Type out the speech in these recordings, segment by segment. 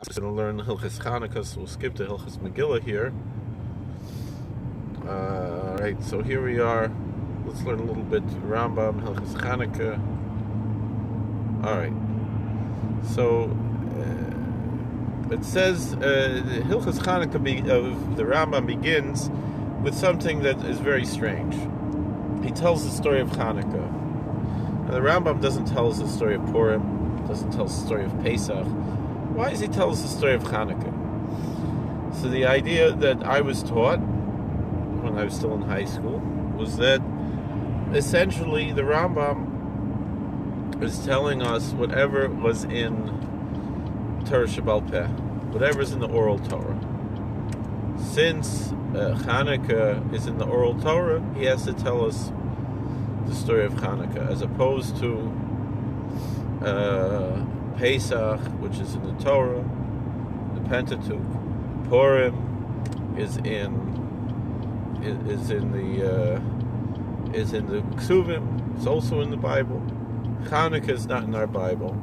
We're going to learn Hilchas Hanukkah, so we'll skip to Hilchas Megillah here. Alright, so here we are. Let's learn a little bit Rambam, Hilchas Hanukkah. Alright, so it says Hilchas Hanukkah of the Rambam begins with something that is very strange. He tells the story of Hanukkah. Now, the Rambam doesn't tell us the story of Purim, doesn't tell us the story of Pesach. Why does he tell us the story of Hanukkah? So the idea that I was taught when I was still in high school was that essentially the Rambam is telling us whatever was in Torah Shabbal Peh, whatever's in the oral Torah. Since Hanukkah is in the oral Torah, he has to tell us the story of Hanukkah, as opposed to Pesach, which is in the Torah, the Pentateuch. Purim is in the Ksuvim. It's also in the Bible. Hanukkah is not in our Bible.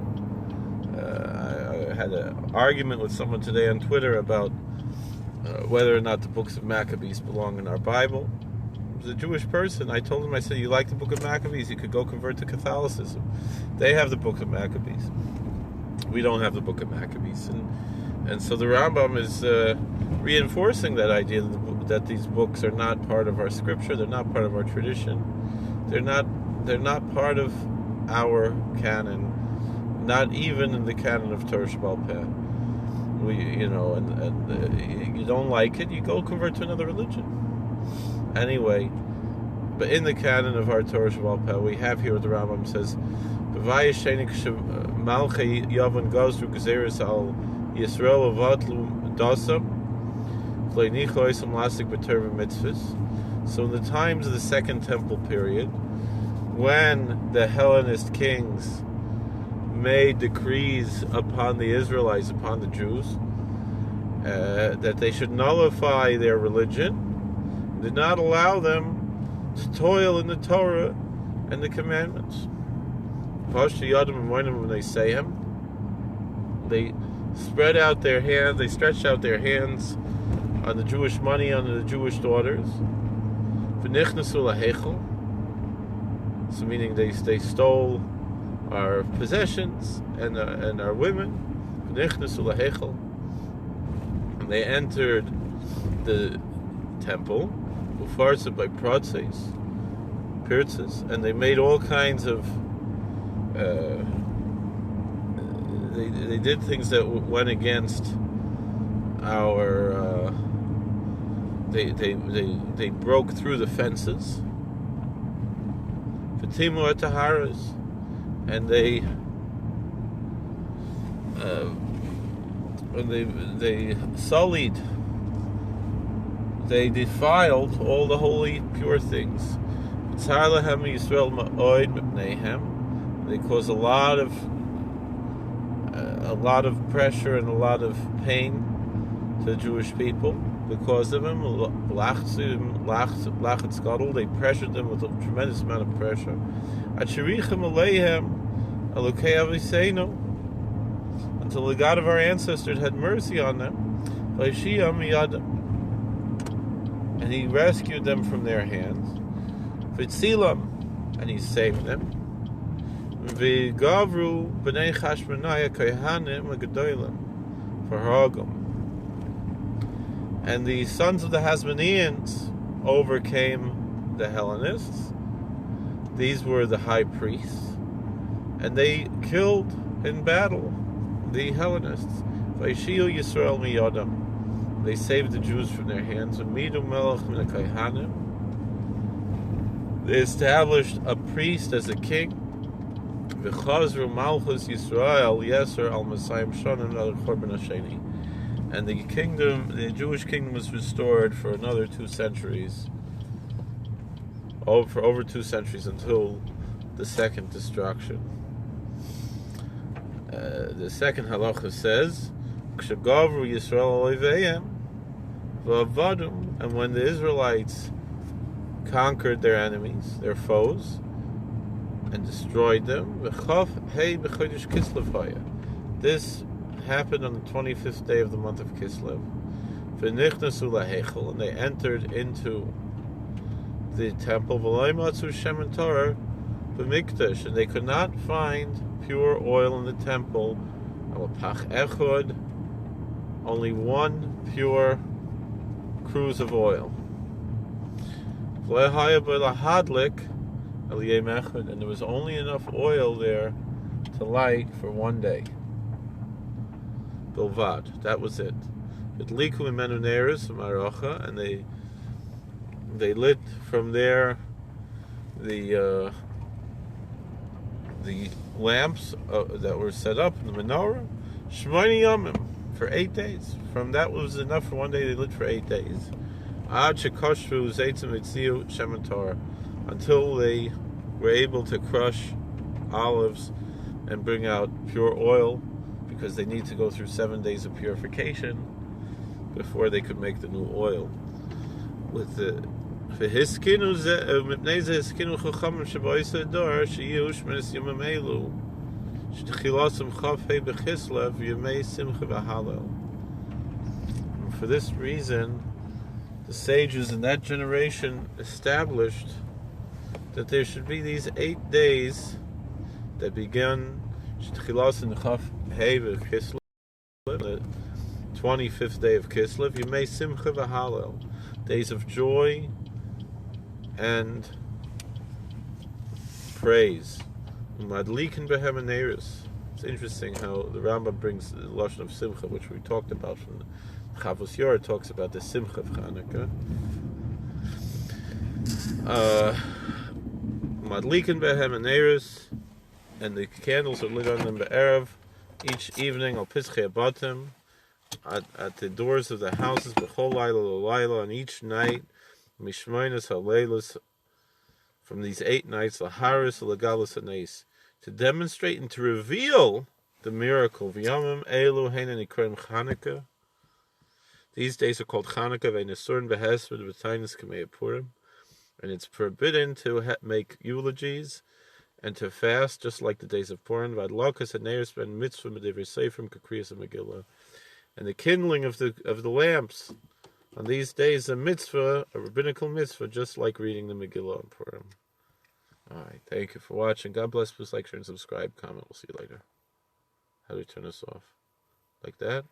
I had an argument with someone today on Twitter about whether or not the books of Maccabees belong in our Bible. As a Jewish person, I told him, I said, you like the book of Maccabees, you could go convert to Catholicism. They have the book of Maccabees. We don't have the book of Maccabees. And so the Rambam is reinforcing that idea that these books are not part of our scripture, they're not part of our tradition, they're not part of our canon, not even in the canon of Torah Shabbal Peh. And you don't like it, you go convert to another religion. Anyway, but in the canon of our Torah Shabbal Peh, we have here what the Rambam says, Malchei Yavan Gazru Gezeres al Yisrael Avatlu Dasam V'leinichoisam Lasik B'Terva Mitzvahs. So in the times of the Second Temple period, when the Hellenist kings made decrees upon the Israelites, upon the Jews, that they should nullify their religion, did not allow them to toil in the Torah and the commandments. When they say him, they stretched out their hands on the Jewish money, on the Jewish daughters. So meaning they stole our possessions and our women. And they entered the temple, by Pirtzes, and they made all kinds of they did things that went against our they broke through the fences, Fatimu Taharas, and they sullied, they defiled all the holy pure things. They caused a lot of pressure and a lot of pain to the Jewish people because of him. They pressured them with a tremendous amount of pressure. Until the God of our ancestors had mercy on them. And he rescued them from their hands. And he saved them. And the sons of the Hasmoneans overcame the Hellenists. These were the high priests, and they killed in battle the Hellenists. They saved the Jews from their hands. They established a priest as a king. And the Jewish kingdom was restored for another 2 centuries. For over 2 centuries until the second destruction. The second halacha says, and when the Israelites conquered their enemies, their foes, and destroyed them, this happened on the 25th day of the month of Kislev. V'nichnasu lahechel, and they entered into the temple. V'loimatzu shemen Torah b'mikdash, and they could not find pure oil in the temple. Pach echod, only one pure cruse of oil. And there was only enough oil there to light for one day. Bilvad, that was it. And they lit from there the lamps that were set up in the menorah, Shmoni Yomim, for 8 days. From that was enough for one day. They lit for 8 days. Until they were able to crush olives and bring out pure oil, because they need to go through 7 days of purification before they could make the new oil. With the for this reason, the sages in that generation established that there should be these 8 days that began the 25th day of Kislev, Yemei Simcha v'Halel, days of joy and praise. Madlikin behem aneirus. It's interesting how the Rambam brings the lashon of Simcha, which we talked about from the Chavos Yor, talks about the Simcha of Hanukkah. Madlikin behem aneirus, and the candles are lit on them be'erev each evening al pischei batim, at the doors of the houses, b'chol laila l'laila, on each night, mishmoinas haleilas, from these 8 nights, laharis l'galus haneis, to demonstrate and to reveal the miracle. V'yamim elu heina nikroim Hanukkah. These days are called Hanukkah, v'nesurin behesed v'tainis kamei Purim, and it's forbidden to make eulogies and to fast, just like the days of Purim. V'adlakas haneis ben mitzvah medivri seifrim kakriyas Megillah. And the kindling of the lamps on these days, a mitzvah, a rabbinical mitzvah, just like reading the Megillah on Purim. All right, thank you for watching. God bless. Please like, share, and subscribe. Comment. We'll see you later. How do we turn this off? Like that?